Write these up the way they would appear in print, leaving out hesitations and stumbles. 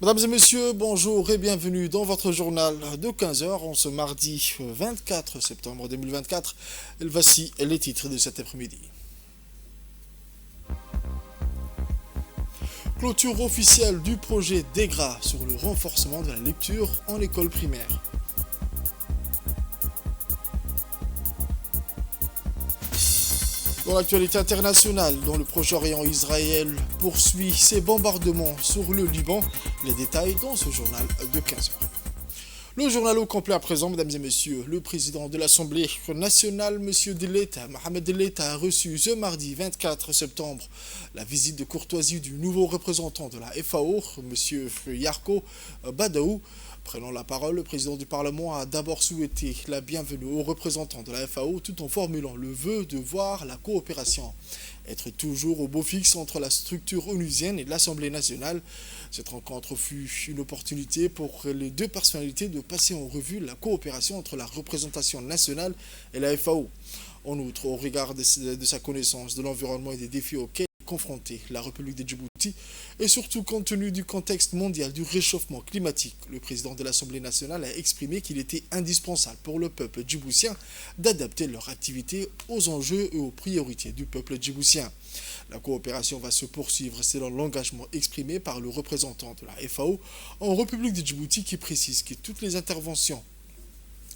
Mesdames et messieurs, bonjour et bienvenue dans votre journal de 15 heures en ce mardi 24 septembre 2024. Et voici les titres de cet après-midi. Clôture officielle du projet DEGRA sur le renforcement de la lecture en école primaire. Dans l'actualité internationale, dans le Proche-Orient, Israël poursuit ses bombardements sur le Liban. Les détails dans ce journal de 15 heures. Le journal au complet à présent, mesdames et messieurs. Le président de l'Assemblée nationale, M. Deleta, Mohamed Deleta, a reçu ce mardi 24 septembre la visite de courtoisie du nouveau représentant de la FAO, M. Yarko Badaou. Prenant la parole, le président du Parlement a d'abord souhaité la bienvenue aux représentants de la FAO tout en formulant le vœu de voir la coopération être toujours au beau fixe entre la structure onusienne et l'Assemblée nationale. Cette rencontre fut une opportunité pour les deux personnalités de passer en revue la coopération entre la représentation nationale et la FAO. En outre, au regard de sa connaissance de l'environnement et des défis auxquels est confrontée la République de Djibouti, et surtout compte tenu du contexte mondial du réchauffement climatique, le président de l'Assemblée nationale a exprimé qu'il était indispensable pour le peuple djiboutien d'adapter leur activité aux enjeux et aux priorités du peuple djiboutien. La coopération va se poursuivre selon l'engagement exprimé par le représentant de la FAO en République de Djibouti qui précise que toutes les interventions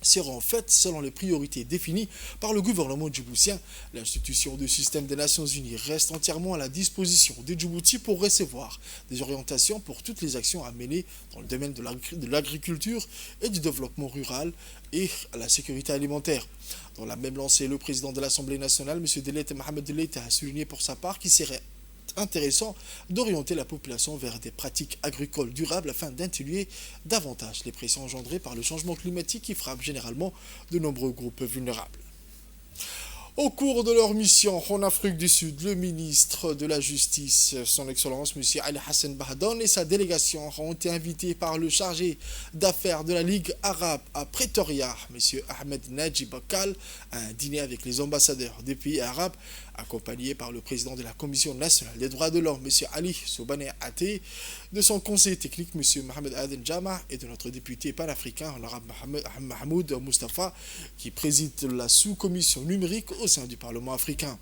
seront faites selon les priorités définies par le gouvernement djiboutien. L'institution du système des Nations Unies reste entièrement à la disposition de Djibouti pour recevoir des orientations pour toutes les actions à mener dans le domaine de l'agriculture et du développement rural et à la sécurité alimentaire. Dans la même lancée, le président de l'Assemblée nationale, M. Deleta Mohamed Deleta, a souligné pour sa part qu'il serait intéressant d'orienter la population vers des pratiques agricoles durables afin d'atténuer davantage les pressions engendrées par le changement climatique qui frappe généralement de nombreux groupes vulnérables. Au cours de leur mission en Afrique du Sud, le ministre de la Justice, son Excellence M. Ali Hassan Bahdoun et sa délégation ont été invités par le chargé d'affaires de la Ligue arabe à Pretoria, M. Ahmed Najib Bakal, à un dîner avec les ambassadeurs des pays arabes, accompagné par le président de la Commission nationale des droits de l'homme, M. Ali Soubane Até, de son conseiller technique, M. Mohamed Aden Jama, et de notre député panafricain, honorable Mahmoud Mustafa, qui préside la sous-commission numérique au sein du Parlement africain.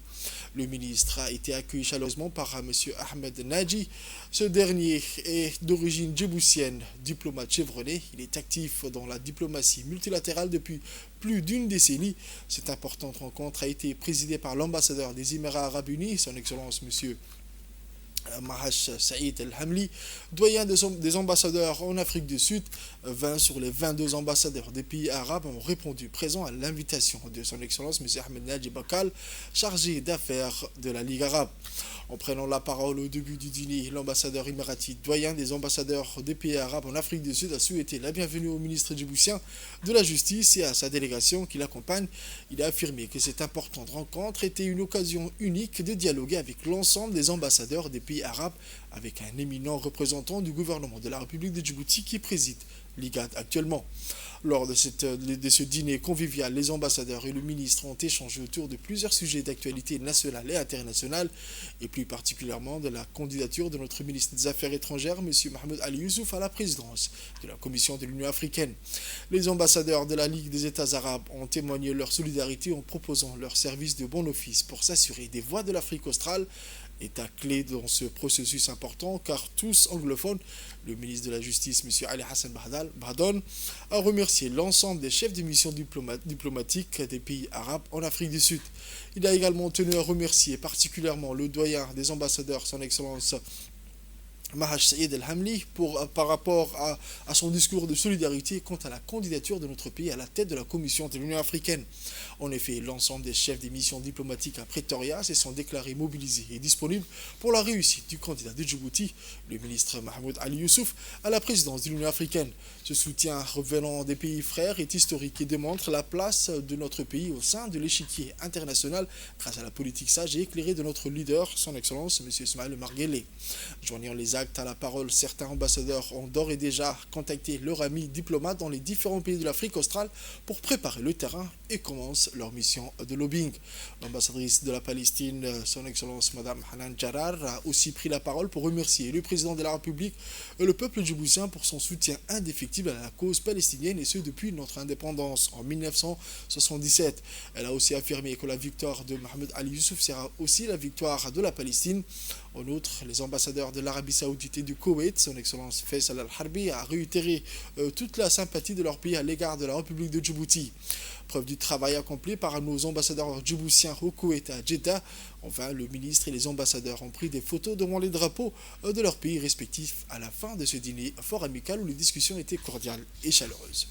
Le ministre a été accueilli chaleureusement par M. Ahmed Naji. Ce dernier est d'origine djiboutienne, diplomate chevronné. Il est actif dans la diplomatie multilatérale depuis plus d'une décennie. Cette importante rencontre a été présidée par l'ambassadeur des Émirats arabes unis, son Excellence M. Mahash Saïd El-Hamli, doyen des ambassadeurs en Afrique du Sud. 20 sur les 22 ambassadeurs des pays arabes ont répondu présents à l'invitation de son Excellence M. Ahmed Najib Bakal, chargé d'affaires de la Ligue arabe. En prenant la parole au début du dîner, l'ambassadeur émirati, doyen des ambassadeurs des pays arabes en Afrique du Sud, a souhaité la bienvenue au ministre djiboutien de la Justice et à sa délégation qui l'accompagne. Il a affirmé que cette importante rencontre était une occasion unique de dialoguer avec l'ensemble des ambassadeurs des pays arabes, avec un éminent représentant du gouvernement de la République de Djibouti qui préside l'IGAD actuellement. Lors de ce dîner convivial, les ambassadeurs et le ministre ont échangé autour de plusieurs sujets d'actualité nationale et internationale, et plus particulièrement de la candidature de notre ministre des Affaires étrangères, M. Mohamed Ali Youssouf, à la présidence de la Commission de l'Union africaine. Les ambassadeurs de la Ligue des États arabes ont témoigné leur solidarité en proposant leur service de bon office pour s'assurer des voix de l'Afrique australe, état clé dans ce processus important car tous anglophones. Le ministre de la Justice, M. Ali Hassan Bahdoun, a remercié l'ensemble des chefs de mission diplomatiques des pays arabes en Afrique du Sud. Il a également tenu à remercier particulièrement le doyen des ambassadeurs, son Excellence Mahash Saïd El-Hamli, par rapport à son discours de solidarité quant à la candidature de notre pays à la tête de la Commission de l'Union africaine. En effet, l'ensemble des chefs des missions diplomatiques à Pretoria se sont déclarés mobilisés et disponibles pour la réussite du candidat de Djibouti, le ministre Mahmoud Ali Youssouf, à la présidence de l'Union africaine. Ce soutien revenant des pays frères est historique et démontre la place de notre pays au sein de l'échiquier international grâce à la politique sage et éclairée de notre leader, son Excellence M. Ismaël Marguerite. Joignant les exact à la parole, certains ambassadeurs ont d'ores et déjà contacté leurs amis diplomates dans les différents pays de l'Afrique australe pour préparer le terrain et commencent leur mission de lobbying. L'ambassadrice de la Palestine, son Excellence Madame Hanan Jarar, a aussi pris la parole pour remercier le président de la République et le peuple djiboutien pour son soutien indéfectible à la cause palestinienne et ce depuis notre indépendance en 1977. Elle a aussi affirmé que la victoire de Mohamed Ali Youssouf sera aussi la victoire de la Palestine. En outre, les ambassadeurs de l'Arabie Saoudite et du Koweït, son Excellence Faisal Al-Harbi, a réitéré toute la sympathie de leur pays à l'égard de la République de Djibouti. Preuve du travail accompli par nos ambassadeurs djiboutiens au Koweït et à Jeddah. Enfin, le ministre et les ambassadeurs ont pris des photos devant les drapeaux de leurs pays respectifs à la fin de ce dîner fort amical où les discussions étaient cordiales et chaleureuses.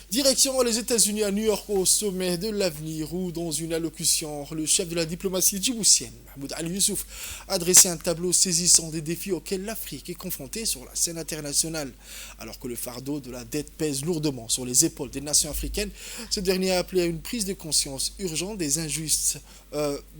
Direction les États-Unis à New York au sommet de l'avenir où, dans une allocution, le chef de la diplomatie djiboutienne, Mahmoud Ali Youssouf, a dressé un tableau saisissant des défis auxquels l'Afrique est confrontée sur la scène internationale. Alors que le fardeau de la dette pèse lourdement sur les épaules des nations africaines, ce dernier a appelé à une prise de conscience urgente des injustices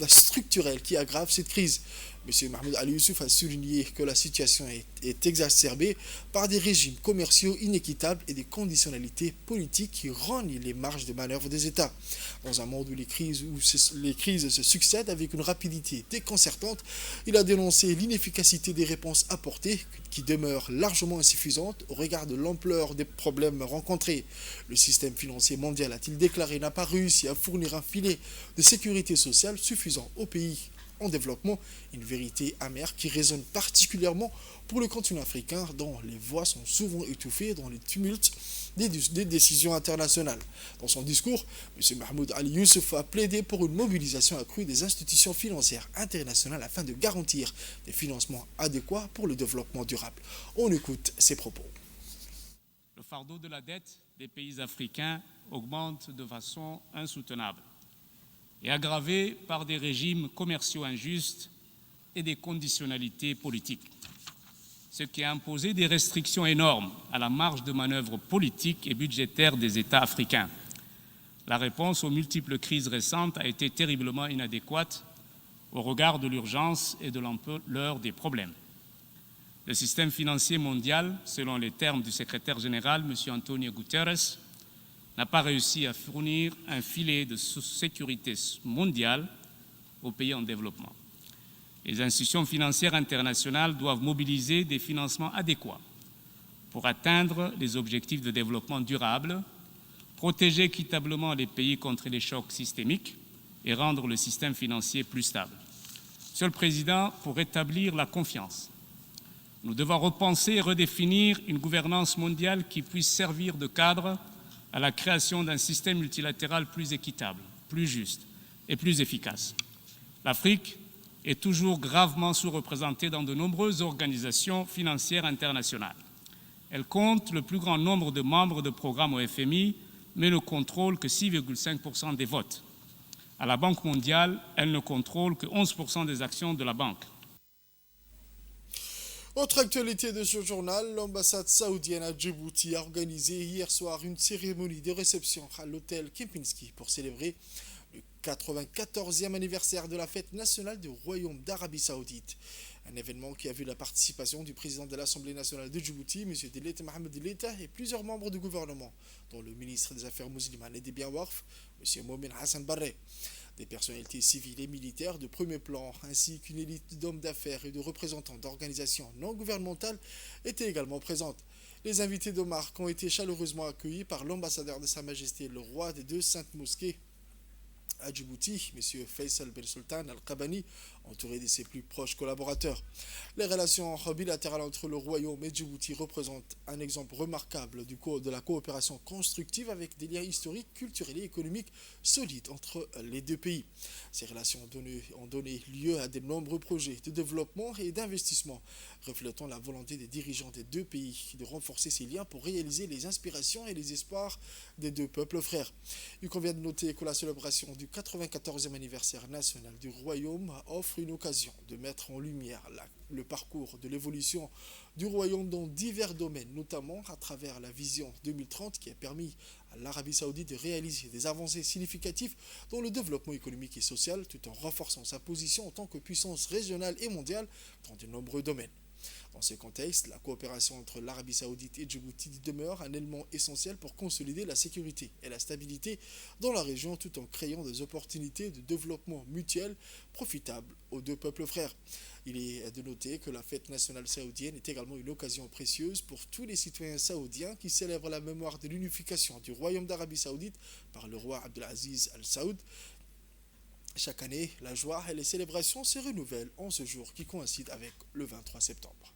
structurelles qui aggravent cette crise. M. Mahmoud Ali Youssouf a souligné que la situation est exacerbée par des régimes commerciaux inéquitables et des conditionnalités politiques qui rognent les marges de manœuvre des États. Dans un monde où les crises se succèdent avec une rapidité déconcertante, il a dénoncé l'inefficacité des réponses apportées qui demeurent largement insuffisantes au regard de l'ampleur des problèmes rencontrés. Le système financier mondial, a-t-il déclaré, n'a pas réussi à fournir un filet de sécurité sociale suffisant aux pays en développement, une vérité amère qui résonne particulièrement pour le continent africain dont les voix sont souvent étouffées dans les tumultes des décisions internationales. Dans son discours, M. Mahmoud Ali Youssouf a plaidé pour une mobilisation accrue des institutions financières internationales afin de garantir des financements adéquats pour le développement durable. On écoute ses propos. Le fardeau de la dette des pays africains augmente de façon insoutenable et aggravé par des régimes commerciaux injustes et des conditionnalités politiques, ce qui a imposé des restrictions énormes à la marge de manœuvre politique et budgétaire des États africains. La réponse aux multiples crises récentes a été terriblement inadéquate au regard de l'urgence et de l'ampleur des problèmes. Le système financier mondial, selon les termes du secrétaire général, M. Antonio Guterres, n'a pas réussi à fournir un filet de sécurité mondiale aux pays en développement. Les institutions financières internationales doivent mobiliser des financements adéquats pour atteindre les objectifs de développement durable, protéger équitablement les pays contre les chocs systémiques et rendre le système financier plus stable. Monsieur le Président, pour rétablir la confiance, nous devons repenser et redéfinir une gouvernance mondiale qui puisse servir de cadre à la création d'un système multilatéral plus équitable, plus juste et plus efficace. L'Afrique est toujours gravement sous-représentée dans de nombreuses organisations financières internationales. Elle compte le plus grand nombre de membres de programmes au FMI, mais ne contrôle que 6,5% des votes. À la Banque mondiale, elle ne contrôle que 11% des actions de la banque. Autre actualité de ce journal, l'ambassade saoudienne à Djibouti a organisé hier soir une cérémonie de réception à l'hôtel Kempinski pour célébrer le 94e anniversaire de la fête nationale du Royaume d'Arabie Saoudite. Un événement qui a vu la participation du président de l'Assemblée nationale de Djibouti, M. Deleta Mohamed Deleta, et plusieurs membres du gouvernement, dont le ministre des Affaires musulmanes et des Biens Warf, M. Momin Hassan Barre. Des personnalités civiles et militaires de premier plan, ainsi qu'une élite d'hommes d'affaires et de représentants d'organisations non gouvernementales étaient également présentes. Les invités de marque ont été chaleureusement accueillis par l'ambassadeur de Sa Majesté, le roi des deux saintes mosquées à Djibouti, M. Faisal Ben Sultan Al-Qabani, entouré de ses plus proches collaborateurs. Les relations bilatérales entre le Royaume et Djibouti représentent un exemple remarquable de la coopération constructive avec des liens historiques, culturels et économiques solides entre les deux pays. Ces relations ont donné lieu à de nombreux projets de développement et d'investissement, reflétant la volonté des dirigeants des deux pays de renforcer ces liens pour réaliser les inspirations et les espoirs des deux peuples frères. Il convient de noter que la célébration du 94e anniversaire national du Royaume offre offre une occasion de mettre en lumière le parcours de l'évolution du royaume dans divers domaines, notamment à travers la vision 2030 qui a permis à l'Arabie Saoudite de réaliser des avancées significatives dans le développement économique et social, tout en renforçant sa position en tant que puissance régionale et mondiale dans de nombreux domaines. Dans ce contexte, la coopération entre l'Arabie Saoudite et Djibouti demeure un élément essentiel pour consolider la sécurité et la stabilité dans la région tout en créant des opportunités de développement mutuel profitables aux deux peuples frères. Il est de noter que la fête nationale saoudienne est également une occasion précieuse pour tous les citoyens saoudiens qui célèbrent la mémoire de l'unification du royaume d'Arabie Saoudite par le roi Abdelaziz Al Saoud. Chaque année, la joie et les célébrations se renouvellent en ce jour qui coïncide avec le 23 septembre.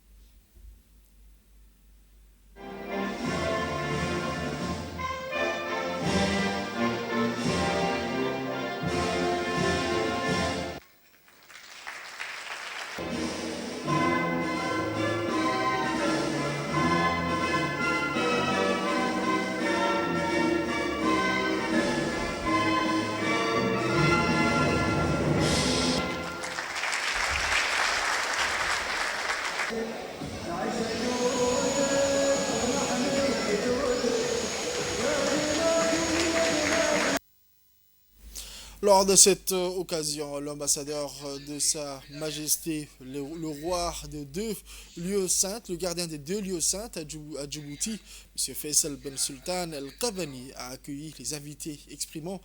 Lors de cette occasion, l'ambassadeur de Sa Majesté, le roi de deux lieux saints, le gardien des deux lieux saints à Djibouti, M. Faisal Ben Sultan El Kabani, a accueilli les invités exprimant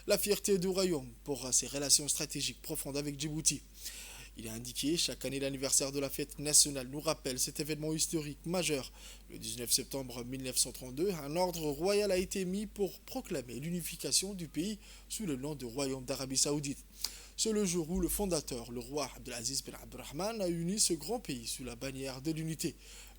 la fierté du royaume pour ses relations stratégiques profondes avec Djibouti. Il a indiqué, chaque année l'anniversaire de la fête nationale nous rappelle cet événement historique majeur. Le 19 septembre 1932, un ordre royal a été mis pour proclamer l'unification du pays sous le nom de Royaume d'Arabie Saoudite. C'est le jour où le fondateur, le roi Abdelaziz Ben Abdurrahman, a uni ce grand pays sous la bannière de l'unité.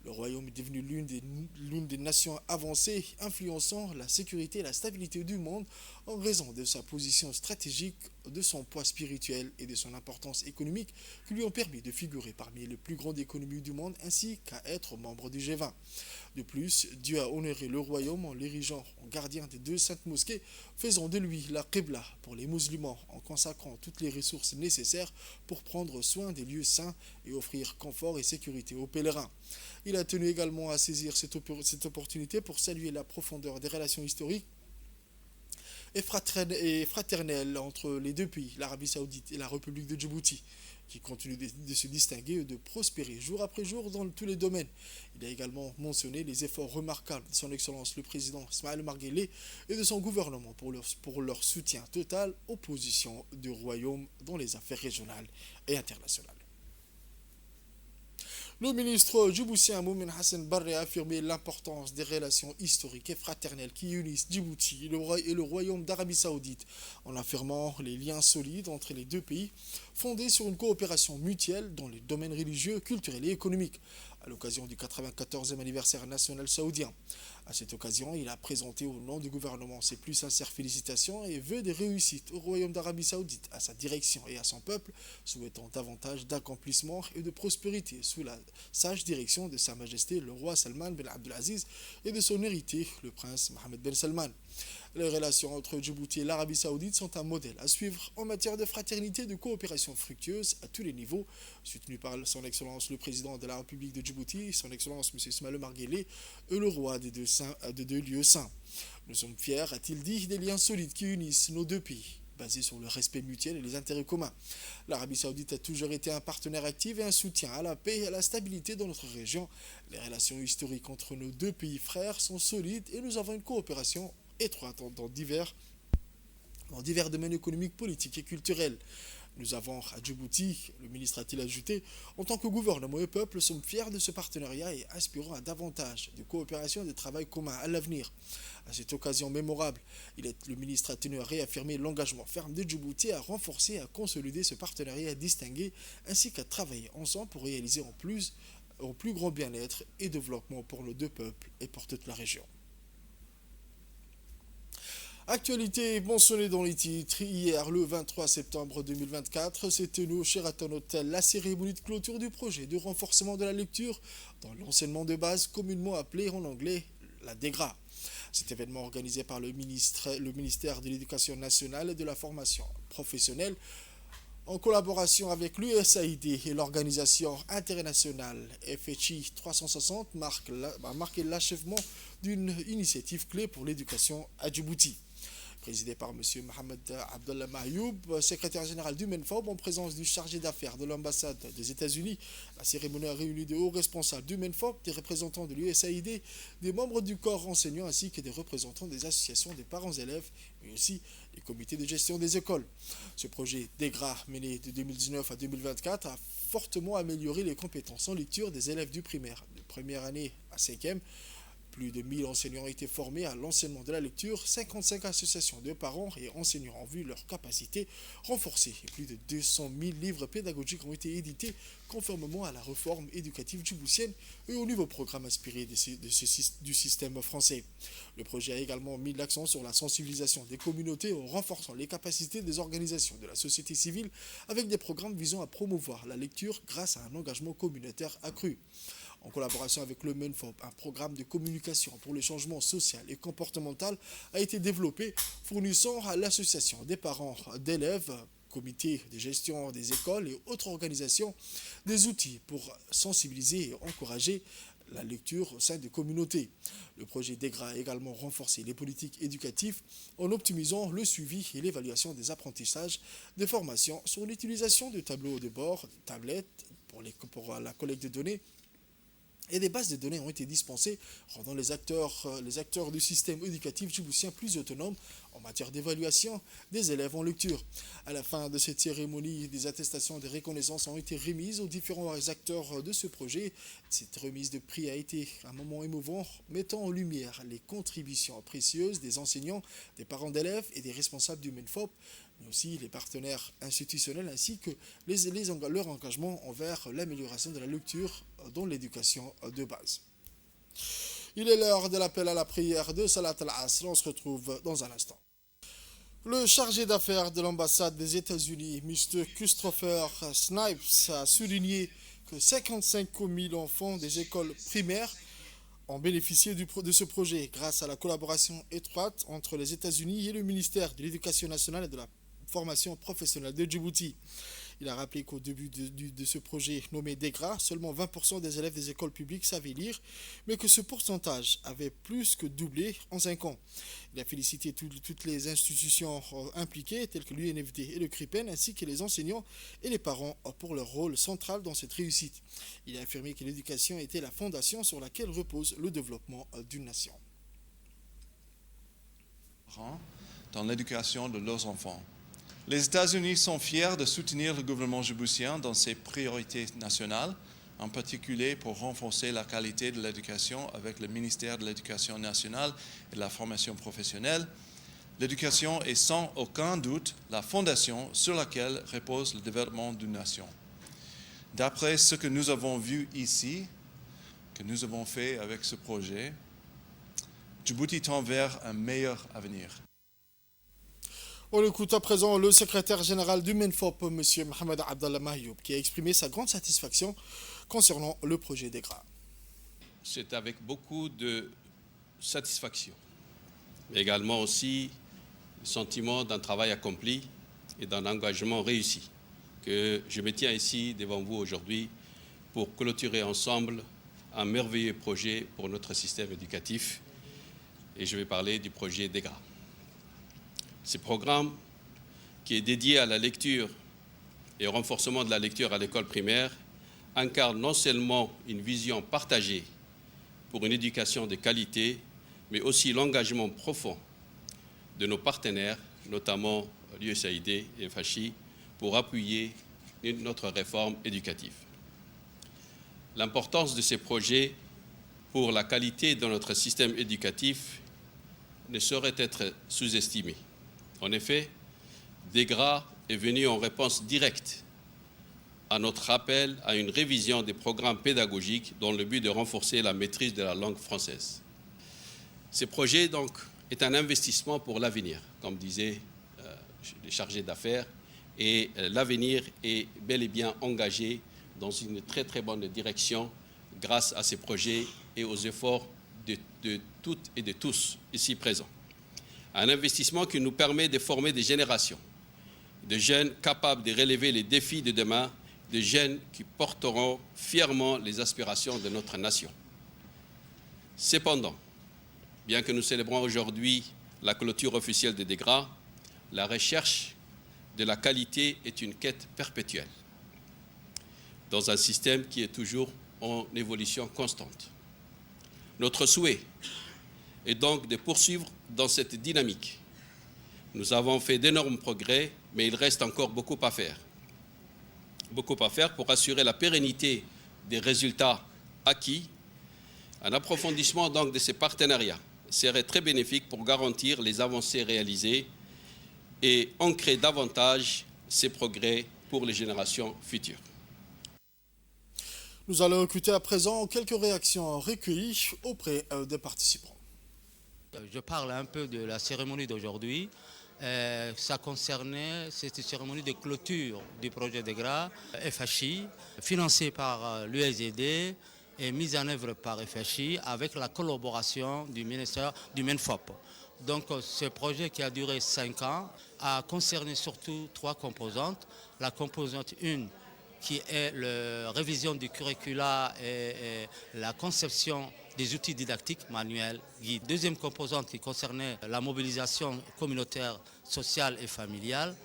Le royaume est devenu l'une des nations avancées, influençant la sécurité et la stabilité du monde en raison de sa position stratégique, de son poids spirituel et de son importance économique qui lui ont permis de figurer parmi les plus grandes économies du monde ainsi qu'à être membre du G20. De plus, Dieu a honoré le royaume en l'érigeant en gardien des deux saintes mosquées, faisant de lui la Qibla pour les musulmans en consacrant toutes les ressources nécessaires pour prendre soin des lieux saints et offrir confort et sécurité aux pèlerins. Il a tenu également à saisir cette opportunité pour saluer la profondeur des relations historiques et fraternelles entre les deux pays, l'Arabie Saoudite et la République de Djibouti, qui continuent de se distinguer et de prospérer jour après jour dans tous les domaines. Il a également mentionné les efforts remarquables de son Excellence le Président Ismaël Omar Guelleh et de son gouvernement pour leur soutien total aux positions du royaume dans les affaires régionales et internationales. Le ministre djiboutien Moumen Hassan Barre a affirmé l'importance des relations historiques et fraternelles qui unissent Djibouti et le royaume d'Arabie Saoudite, en affirmant les liens solides entre les deux pays, fondés sur une coopération mutuelle dans les domaines religieux, culturels et économiques, à l'occasion du 94e anniversaire national saoudien. À cette occasion, il a présenté au nom du gouvernement ses plus sincères félicitations et vœux de réussite au royaume d'Arabie Saoudite, à sa direction et à son peuple, souhaitant davantage d'accomplissements et de prospérité sous la sage direction de Sa Majesté le roi Salman Ben Abdelaziz et de son héritier, le prince Mohammed Ben Salman. Les relations entre Djibouti et l'Arabie Saoudite sont un modèle à suivre en matière de fraternité et de coopération fructueuse à tous les niveaux, soutenu par son Excellence le Président de la République de Djibouti, son Excellence M. Ismaël Omar Guelleh et le roi des deux lieux saints. Nous sommes fiers, a-t-il dit, des liens solides qui unissent nos deux pays, basés sur le respect mutuel et les intérêts communs. L'Arabie Saoudite a toujours été un partenaire actif et un soutien à la paix et à la stabilité dans notre région. Les relations historiques entre nos deux pays frères sont solides et nous avons une coopération étroite dans divers domaines économiques, politiques et culturels. Nous avons à Djibouti, le ministre a-t-il ajouté, en tant que gouvernement et peuple, sommes fiers de ce partenariat et aspirons à davantage de coopération et de travail commun à l'avenir. À cette occasion mémorable, le ministre a tenu à réaffirmer l'engagement ferme de Djibouti à renforcer et à consolider ce partenariat distingué, ainsi qu'à travailler ensemble pour réaliser au plus grand bien-être et développement pour nos deux peuples et pour toute la région. Actualité mentionnée dans les titres, hier le 23 septembre 2024, s'est tenue au Sheraton Hotel la cérémonie de clôture du projet de renforcement de la lecture dans l'enseignement de base communément appelé en anglais la DEGRA. Cet événement organisé par le ministère de l'Éducation nationale et de la formation professionnelle En collaboration avec l'USAID et l'organisation internationale FHI 360 a marqué l'achèvement d'une initiative clé pour l'éducation à Djibouti. Présidé par M. Mohamed Abdallah Mayoub, secrétaire général du MENFOB, en présence du chargé d'affaires de l'ambassade des États-Unis. La cérémonie a réuni de hauts responsables du MENFOB, des représentants de l'USAID, des membres du corps enseignant ainsi que des représentants des associations des parents-élèves, mais aussi des comités de gestion des écoles. Ce projet DEGRA, mené de 2019 à 2024, a fortement amélioré les compétences en lecture des élèves du primaire, de première année à cinquième. Plus de 1000 enseignants ont été formés à l'enseignement de la lecture, 55 associations de parents et enseignants ont vu leurs capacités renforcées et plus de 200 000 livres pédagogiques ont été édités conformément à la réforme éducative djiboutienne et au nouveau programme inspiré du système français. Le projet a également mis l'accent sur la sensibilisation des communautés en renforçant les capacités des organisations de la société civile avec des programmes visant à promouvoir la lecture grâce à un engagement communautaire accru. En collaboration avec le MENFOB, un programme de communication pour le changement social et comportemental a été développé, fournissant à l'association des parents d'élèves, comité de gestion des écoles et autres organisations des outils pour sensibiliser et encourager la lecture au sein des communautés. Le projet DEGRA a également renforcé les politiques éducatives en optimisant le suivi et l'évaluation des apprentissages, des formations sur l'utilisation de tableaux de bord, tablettes pour la collecte de données, et des bases de données ont été dispensées, rendant les acteurs du système éducatif djiboutien plus autonomes en matière d'évaluation des élèves en lecture. À la fin de cette cérémonie, des attestations de reconnaissance ont été remises aux différents acteurs de ce projet. Cette remise de prix a été un moment émouvant, mettant en lumière les contributions précieuses des enseignants, des parents d'élèves et des responsables du MENFOB, mais aussi les partenaires institutionnels ainsi que leur engagement envers l'amélioration de la lecture dans l'éducation de base. Il est l'heure de l'appel à la prière de Salat al-Asr. On se retrouve dans un instant. Le chargé d'affaires de l'ambassade des États-Unis, Mr. Christopher Snipes, a souligné que 55 000 enfants des écoles primaires ont bénéficié de ce projet grâce à la collaboration étroite entre les États-Unis et le ministère de l'Éducation nationale et de la formation professionnelle de Djibouti. Il a rappelé qu'au début de ce projet nommé DEGRA, seulement 20% des élèves des écoles publiques savaient lire, mais que ce pourcentage avait plus que doublé en 5 ans. Il a félicité toutes les institutions impliquées, telles que l'UNFD et le CRIPEN, ainsi que les enseignants et les parents pour leur rôle central dans cette réussite. Il a affirmé que l'éducation était la fondation sur laquelle repose le développement d'une nation. Dans l'éducation de leurs enfants. Les États-Unis sont fiers de soutenir le gouvernement djiboutien dans ses priorités nationales, en particulier pour renforcer la qualité de l'éducation avec le ministère de l'Éducation nationale et de la formation professionnelle. L'éducation est sans aucun doute la fondation sur laquelle repose le développement d'une nation. D'après ce que nous avons vu ici, que nous avons fait avec ce projet, Djibouti tend vers un meilleur avenir. On écoute à présent le secrétaire général du MENFOB, M. Mohamed Abdallah Mayoub, qui a exprimé sa grande satisfaction concernant le projet DEGRA. C'est avec beaucoup de satisfaction, mais également aussi le sentiment d'un travail accompli et d'un engagement réussi que je me tiens ici devant vous aujourd'hui pour clôturer ensemble un merveilleux projet pour notre système éducatif. Et je vais parler du projet DEGRA. Ce programme, qui est dédié à la lecture et au renforcement de la lecture à l'école primaire, incarne non seulement une vision partagée pour une éducation de qualité, mais aussi l'engagement profond de nos partenaires, notamment l'USAID et FHI, pour appuyer notre réforme éducative. L'importance de ces projets pour la qualité de notre système éducatif ne saurait être sous-estimée. En effet, DEGRA est venu en réponse directe à notre appel à une révision des programmes pédagogiques dans le but de renforcer la maîtrise de la langue française. Ce projet, donc, est un investissement pour l'avenir, comme disait le chargé d'affaires, et l'avenir est bel et bien engagé dans une très très bonne direction grâce à ces projets et aux efforts de toutes et de tous ici présents. Un investissement qui nous permet de former des générations de jeunes capables de relever les défis de demain, de jeunes qui porteront fièrement les aspirations de notre nation. Cependant, bien que nous célébrons aujourd'hui la clôture officielle des DEGRA, la recherche de la qualité est une quête perpétuelle dans un système qui est toujours en évolution constante. Notre souhait est donc de poursuivre dans cette dynamique. Nous avons fait d'énormes progrès, mais il reste encore beaucoup à faire. Beaucoup à faire pour assurer la pérennité des résultats acquis. Un approfondissement donc de ces partenariats serait très bénéfique pour garantir les avancées réalisées et ancrer davantage ces progrès pour les générations futures. Nous allons écouter à présent quelques réactions recueillies auprès des participants. Je parle un peu de la cérémonie d'aujourd'hui. Ça concernait cette cérémonie de clôture du projet DEGRA FHI, financé par l'USAID et mise en œuvre par FHI avec la collaboration du ministère du MENFOP. Donc ce projet qui a duré 5 ans a concerné surtout 3 composantes. La composante 1 qui est la révision du curricula et la conception des outils didactiques manuels, guides. Deuxième composante qui concernait la mobilisation communautaire, sociale et familiale.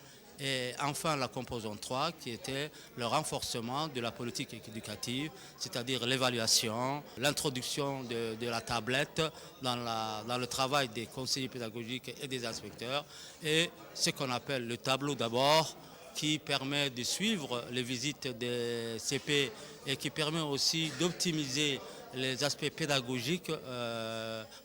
Et enfin la composante 3 qui était le renforcement de la politique éducative, c'est-à-dire l'évaluation, l'introduction de la tablette dans le travail des conseillers pédagogiques et des inspecteurs et ce qu'on appelle le tableau d'abord, qui permet de suivre les visites des CP et qui permet aussi d'optimiser les aspects pédagogiques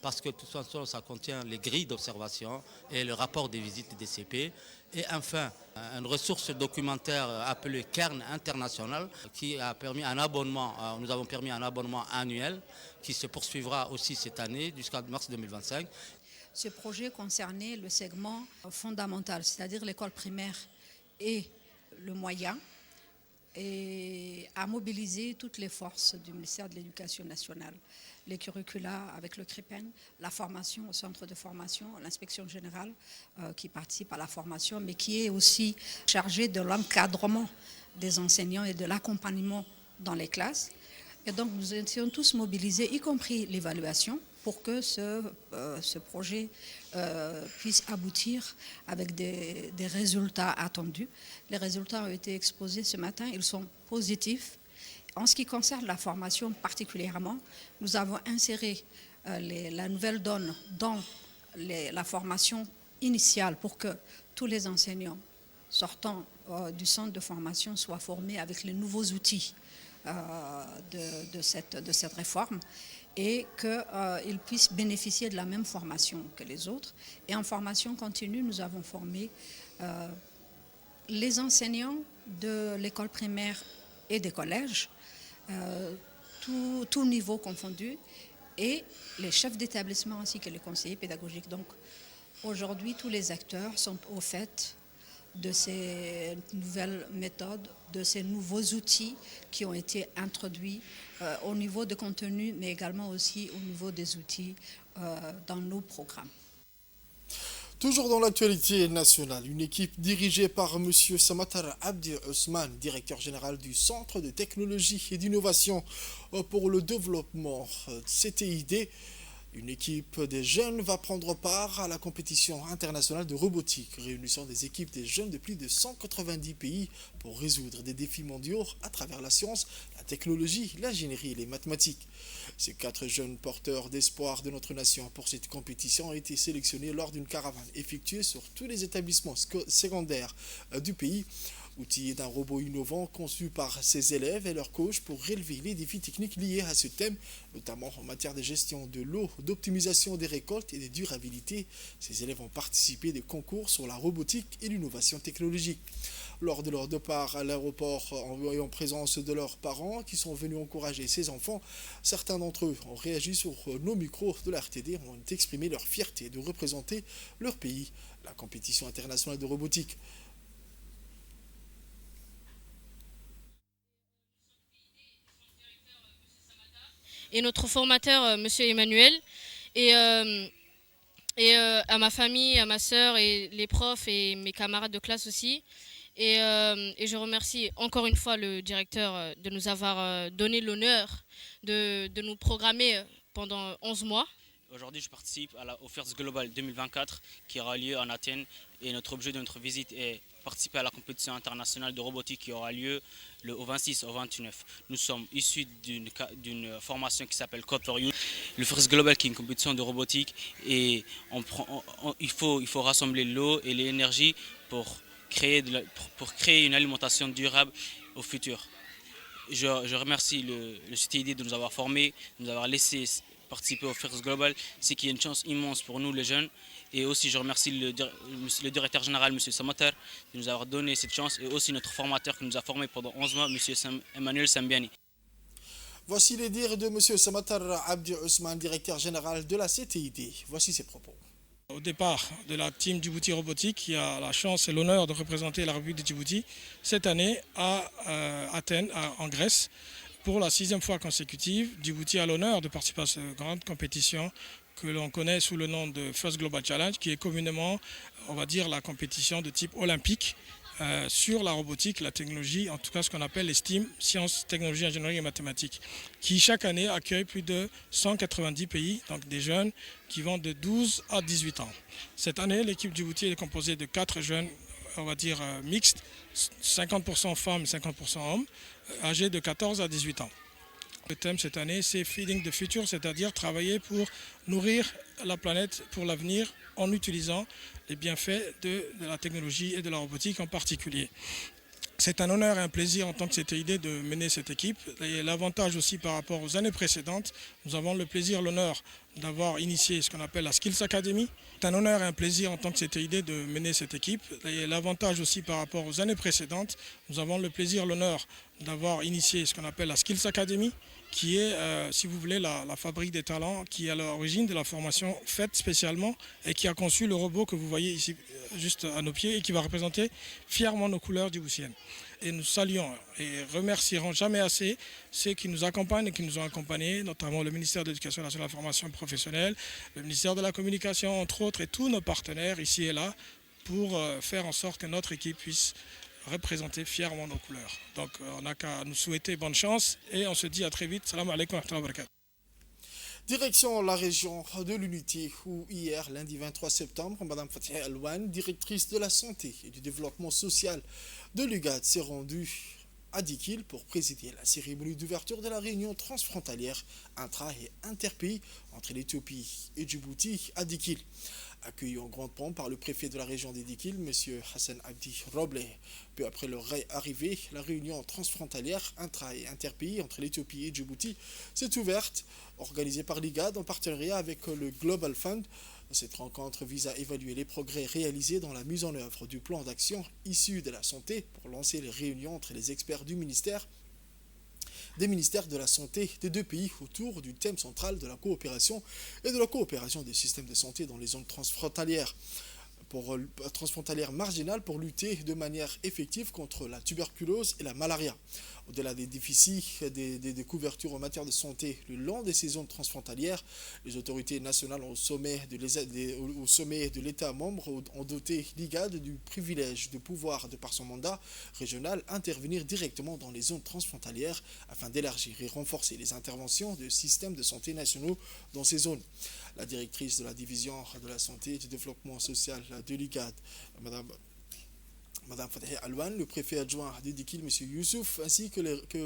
parce que de toute façon ça contient les grilles d'observation et le rapport des visites des CP. Et enfin, une ressource documentaire appelée Kern International qui a permis un abonnement, nous avons permis un abonnement annuel qui se poursuivra aussi cette année jusqu'à mars 2025. Ce projet concernait le segment fondamental, c'est-à-dire l'école primaire et le moyen, et à mobiliser toutes les forces du ministère de l'Éducation nationale, les curricula avec le CRIPEN, la formation au centre de formation, l'inspection générale qui participe à la formation, mais qui est aussi chargée de l'encadrement des enseignants et de l'accompagnement dans les classes. Et donc nous étions tous mobilisés, y compris l'évaluation, pour que ce projet puisse aboutir avec des résultats attendus. Les résultats ont été exposés ce matin, ils sont positifs. En ce qui concerne la formation particulièrement, nous avons inséré la nouvelle donne dans la formation initiale pour que tous les enseignants sortant du centre de formation soient formés avec les nouveaux outils de cette réforme et qu'ils puissent bénéficier de la même formation que les autres. Et en formation continue, nous avons formé les enseignants de l'école primaire et des collèges, tout niveau confondu, et les chefs d'établissement ainsi que les conseillers pédagogiques. Donc aujourd'hui, tous les acteurs sont au fait de ces nouvelles méthodes, de ces nouveaux outils qui ont été introduits au niveau de contenu, mais également aussi au niveau des outils dans nos programmes. Toujours dans l'actualité nationale, une équipe dirigée par M. Samatar Abdi Ousmane, directeur général du Centre de technologie et d'innovation pour le développement CTID, une équipe des jeunes va prendre part à la compétition internationale de robotique, réunissant des équipes des jeunes de plus de 190 pays pour résoudre des défis mondiaux à travers la science, la technologie, l'ingénierie et les mathématiques. Ces 4 jeunes porteurs d'espoir de notre nation pour cette compétition ont été sélectionnés lors d'une caravane effectuée sur tous les établissements secondaires du pays, outillés d'un robot innovant conçu par ses élèves et leurs coachs pour relever les défis techniques liés à ce thème, notamment en matière de gestion de l'eau, d'optimisation des récoltes et de durabilité. Ces élèves ont participé des concours sur la robotique et l'innovation technologique. Lors de leur départ à l'aéroport et en présence de leurs parents qui sont venus encourager ces enfants, certains d'entre eux ont réagi sur nos micros de la RTD, ont exprimé leur fierté de représenter leur pays, la compétition internationale de robotique. Et notre formateur, M. Emmanuel. Et et à ma famille, à ma sœur et les profs et mes camarades de classe aussi. Et je remercie encore une fois le directeur de nous avoir donné l'honneur de nous programmer pendant 11 mois. Aujourd'hui, je participe au First Global 2024 qui aura lieu en Athènes et notre objet de notre visite est participer à la compétition internationale de robotique qui aura lieu au 26 au 29. Nous sommes issus d'une formation qui s'appelle Code for You. Le First Global qui est une compétition de robotique et il faut rassembler l'eau et l'énergie pour créer une alimentation durable au futur. Je remercie le CTID de nous avoir formés, de nous avoir laissé participer au First Global, c'est qu'il y a une chance immense pour nous les jeunes. Et aussi je remercie le directeur général, M. Samatar, de nous avoir donné cette chance et aussi notre formateur qui nous a formés pendant 11 mois, M. Emmanuel Sambiani. Voici les dires de M. Samatar Abdi Ousmane, directeur général de la CTID. Voici ses propos. Au départ de la team Djibouti Robotique, qui a la chance et l'honneur de représenter la République de Djibouti cette année à Athènes, en Grèce. Pour la 6e fois consécutive, Djibouti a l'honneur de participer à cette grande compétition que l'on connaît sous le nom de First Global Challenge, qui est communément, on va dire, la compétition de type olympique sur la robotique, la technologie, en tout cas ce qu'on appelle les STEAM, sciences, technologies, ingénierie et mathématiques, qui chaque année accueille plus de 190 pays, donc des jeunes qui vont de 12 à 18 ans. Cette année, l'équipe Djibouti est composée de 4 jeunes, on va dire mixtes, 50% femmes, 50% hommes, âgés de 14 à 18 ans. Le thème cette année, c'est Feeding the Future, c'est-à-dire travailler pour nourrir la planète pour l'avenir en utilisant les bienfaits de la technologie et de la robotique en particulier. C'est un honneur et un plaisir en tant que CTID de mener cette équipe. Et l'avantage aussi par rapport aux années précédentes, nous avons le plaisir, l'honneur d'avoir initié ce qu'on appelle la Skills Academy. C'est un honneur et un plaisir en tant que CTID de mener cette équipe. Et l'avantage aussi par rapport aux années précédentes, nous avons le plaisir, l'honneur d'avoir initié ce qu'on appelle la Skills Academy, qui est, si vous voulez, la fabrique des talents, qui est à l'origine de la formation faite spécialement et qui a conçu le robot que vous voyez ici juste à nos pieds et qui va représenter fièrement nos couleurs djiboutiennes. Et nous saluons et remercierons jamais assez ceux qui nous accompagnent et qui nous ont accompagnés, notamment le ministère de l'Éducation nationale et de la formation professionnelle, le ministère de la Communication, entre autres, et tous nos partenaires ici et là, pour faire en sorte que notre équipe puisse représenter fièrement nos couleurs. Donc on n'a qu'à nous souhaiter bonne chance et on se dit à très vite. Salam alaikum wa rahmatullahi wa barakatuh. Direction la région de l'Unité où hier, lundi 23 septembre, Mme Fatih Alouane, directrice de la santé et du développement social de l'UGAD, s'est rendue à Dikil pour présider la cérémonie d'ouverture de la réunion transfrontalière intra- et interpays entre l'Éthiopie et Djibouti à Dikil. Accueilli en grande pompe par le préfet de la région des Dikil, M. Hassan Abdi Roble. Peu après leur arrivée, la réunion transfrontalière intra- et interpays entre l'Éthiopie et Djibouti s'est ouverte, organisée par l'IGAD en partenariat avec le Global Fund. Cette rencontre vise à évaluer les progrès réalisés dans la mise en œuvre du plan d'action issu de la santé pour lancer les réunions entre les experts des ministères de la Santé des deux pays autour du thème central de la coopération et de la coopération des systèmes de santé dans les zones transfrontalières marginales pour lutter de manière effective contre la tuberculose et la malaria. Au-delà des déficits des couvertures en matière de santé le long de ces zones transfrontalières, les autorités nationales au sommet de l'État membre ont doté l'IGAD du privilège de pouvoir, de par son mandat régional, intervenir directement dans les zones transfrontalières afin d'élargir et renforcer les interventions de systèmes de santé nationaux dans ces zones. La directrice de la division de la santé et du développement social de l'IGAD, Mme Fatih Alouane, le préfet adjoint de Dikil, M. Youssouf, ainsi que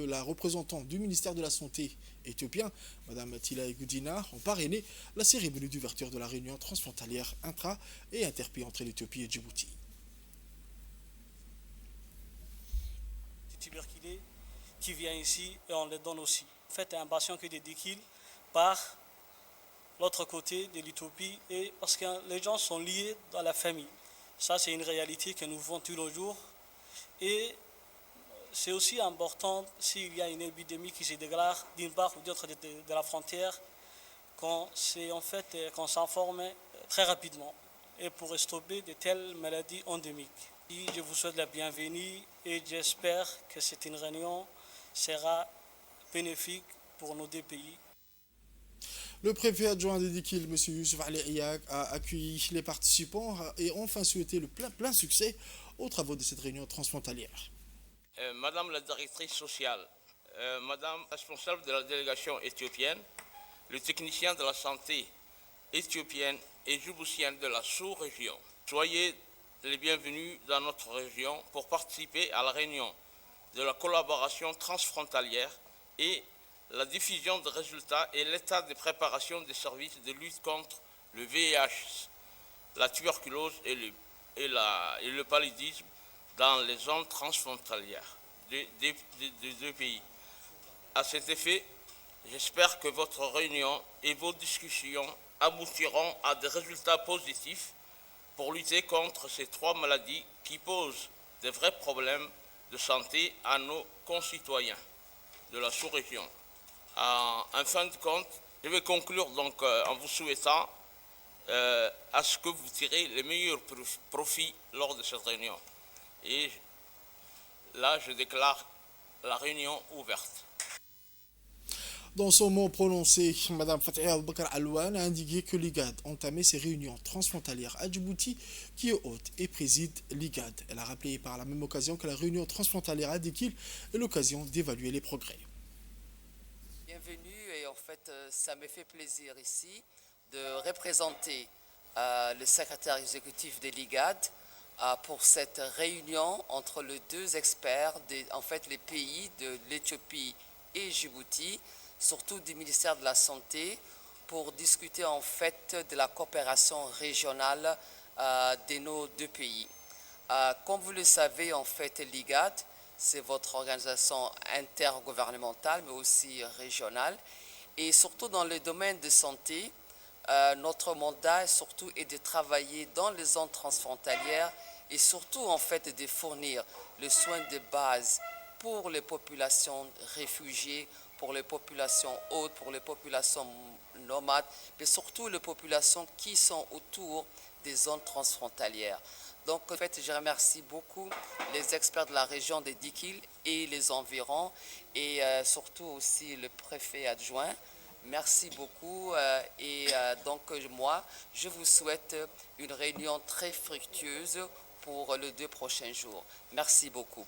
la représentante du ministère de la Santé éthiopien, Mme Tilay Goudina, ont parrainé la cérémonie d'ouverture de la réunion transfrontalière intra- et interpays entre l'Éthiopie et Djibouti. Tuberculés qui vient ici et on les donne aussi. En fait, un patient qui est de Dikil par l'autre côté de l'Éthiopie et parce que les gens sont liés dans la famille. Ça, c'est une réalité que nous vivons tous les jours. Et c'est aussi important s'il y a une épidémie qui se déclare d'une part ou d'autre de la frontière, qu'on s'informe très rapidement et pour stopper de telles maladies endémiques. Je vous souhaite la bienvenue et j'espère que cette réunion sera bénéfique pour nos deux pays. Le préfet adjoint de Dikil, M. Youssouf Ali Iyak, a accueilli les participants et enfin souhaité le plein succès aux travaux de cette réunion transfrontalière. Madame la directrice sociale, Madame responsable de la délégation éthiopienne, le technicien de la santé éthiopienne et djiboutienne de la sous-région, soyez les bienvenus dans notre région pour participer à la réunion de la collaboration transfrontalière et la diffusion de résultats et l'état de préparation des services de lutte contre le VIH, la tuberculose et le paludisme dans les zones transfrontalières des deux pays. À cet effet, j'espère que votre réunion et vos discussions aboutiront à des résultats positifs pour lutter contre ces trois maladies qui posent de vrais problèmes de santé à nos concitoyens de la sous-région. En fin de compte, je vais conclure donc en vous souhaitant à ce que vous tirez les meilleurs profits lors de cette réunion. Et là, je déclare la réunion ouverte. Dans son mot prononcé, Mme Fatih Al-Bakr Alouane a indiqué que l'IGAD a entamé ses réunions transfrontalières à Djibouti, qui est hôte et préside l'IGAD. Elle a rappelé par la même occasion que la réunion transfrontalière à Dikil est l'occasion d'évaluer les progrès. Bienvenue et en fait, ça me fait plaisir ici de représenter le secrétaire exécutif de l'IGAD pour cette réunion entre les deux experts, les pays de l'Éthiopie et Djibouti, surtout du ministère de la Santé, pour discuter en fait de la coopération régionale de nos deux pays. Comme vous le savez, en fait, l'IGAD, c'est votre organisation intergouvernementale, mais aussi régionale. Et surtout dans le domaine de santé, notre mandat surtout est de travailler dans les zones transfrontalières et surtout en fait de fournir le soin de base pour les populations réfugiées, pour les populations hautes, pour les populations nomades, mais surtout les populations qui sont autour des zones transfrontalières. Donc en fait, je remercie beaucoup les experts de la région de Dikil et les environs et surtout aussi le préfet adjoint. Merci beaucoup donc moi, je vous souhaite une réunion très fructueuse pour les 2 prochains jours. Merci beaucoup.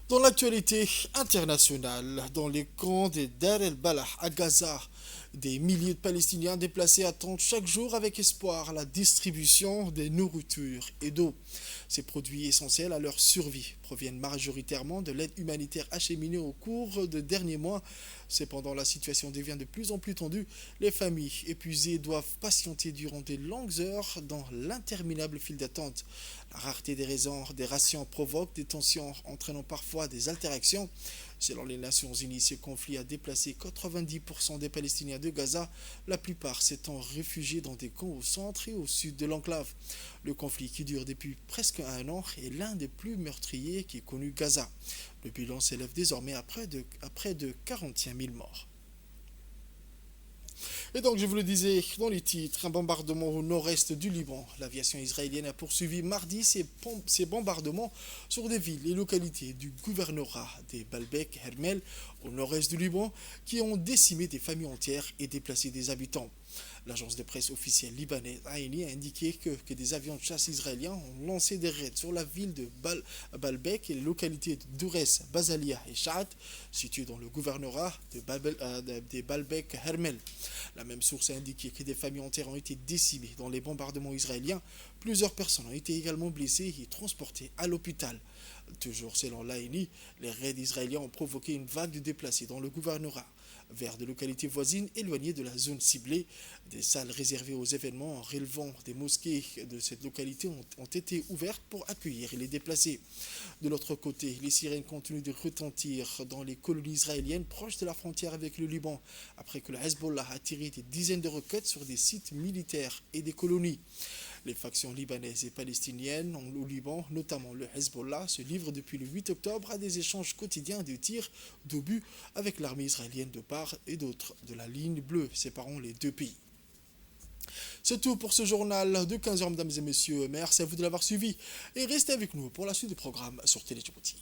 Dans l'actualité internationale, dans les camps de Dar el-Balah à Gaza, des milliers de Palestiniens déplacés attendent chaque jour avec espoir la distribution des nourritures et d'eau. Ces produits essentiels à leur survie proviennent majoritairement de l'aide humanitaire acheminée au cours des derniers mois. Cependant, la situation devient de plus en plus tendue. Les familles épuisées doivent patienter durant de longues heures dans l'interminable file d'attente. La rareté des rations provoque des tensions entraînant parfois des altérations. Selon les Nations Unies, ce conflit a déplacé 90% des Palestiniens de Gaza, la plupart s'étant réfugiés dans des camps au centre et au sud de l'enclave. Le conflit qui dure depuis presque 1 an est l'un des plus meurtriers qu'ait connu Gaza. Le bilan s'élève désormais à près de 41 000 morts. Et donc, je vous le disais dans les titres, un bombardement au nord-est du Liban. L'aviation israélienne a poursuivi mardi ses bombardements sur des villes et localités du gouvernorat des Baalbek, Hermel, au nord-est du Liban, qui ont décimé des familles entières et déplacé des habitants. L'agence de presse officielle libanaise Aini a indiqué que des avions de chasse israéliens ont lancé des raids sur la ville de Baalbek et les localités de Dourès, Basalia et Sha'at, situées dans le gouvernorat de Baalbek Hermel. La même source a indiqué que des familles entières ont été décimées dans les bombardements israéliens. Plusieurs personnes ont été également blessées et transportées à l'hôpital. Toujours selon l'ANI, les raids israéliens ont provoqué une vague de déplacés dans le gouvernorat vers des localités voisines éloignées de la zone ciblée. Des salles réservées aux événements relevant des mosquées de cette localité ont été ouvertes pour accueillir les déplacés. De l'autre côté, les sirènes continuent de retentir dans les colonies israéliennes proches de la frontière avec le Liban, après que le Hezbollah a tiré des dizaines de roquettes sur des sites militaires et des colonies. Les factions libanaises et palestiniennes au Liban, notamment le Hezbollah, se livrent depuis le 8 octobre à des échanges quotidiens de tirs d'obus avec l'armée israélienne de part et d'autre de la ligne bleue séparant les deux pays. C'est tout pour ce journal de 15h, mesdames et messieurs. Merci à vous de l'avoir suivi et restez avec nous pour la suite du programme sur Télé Djibouti.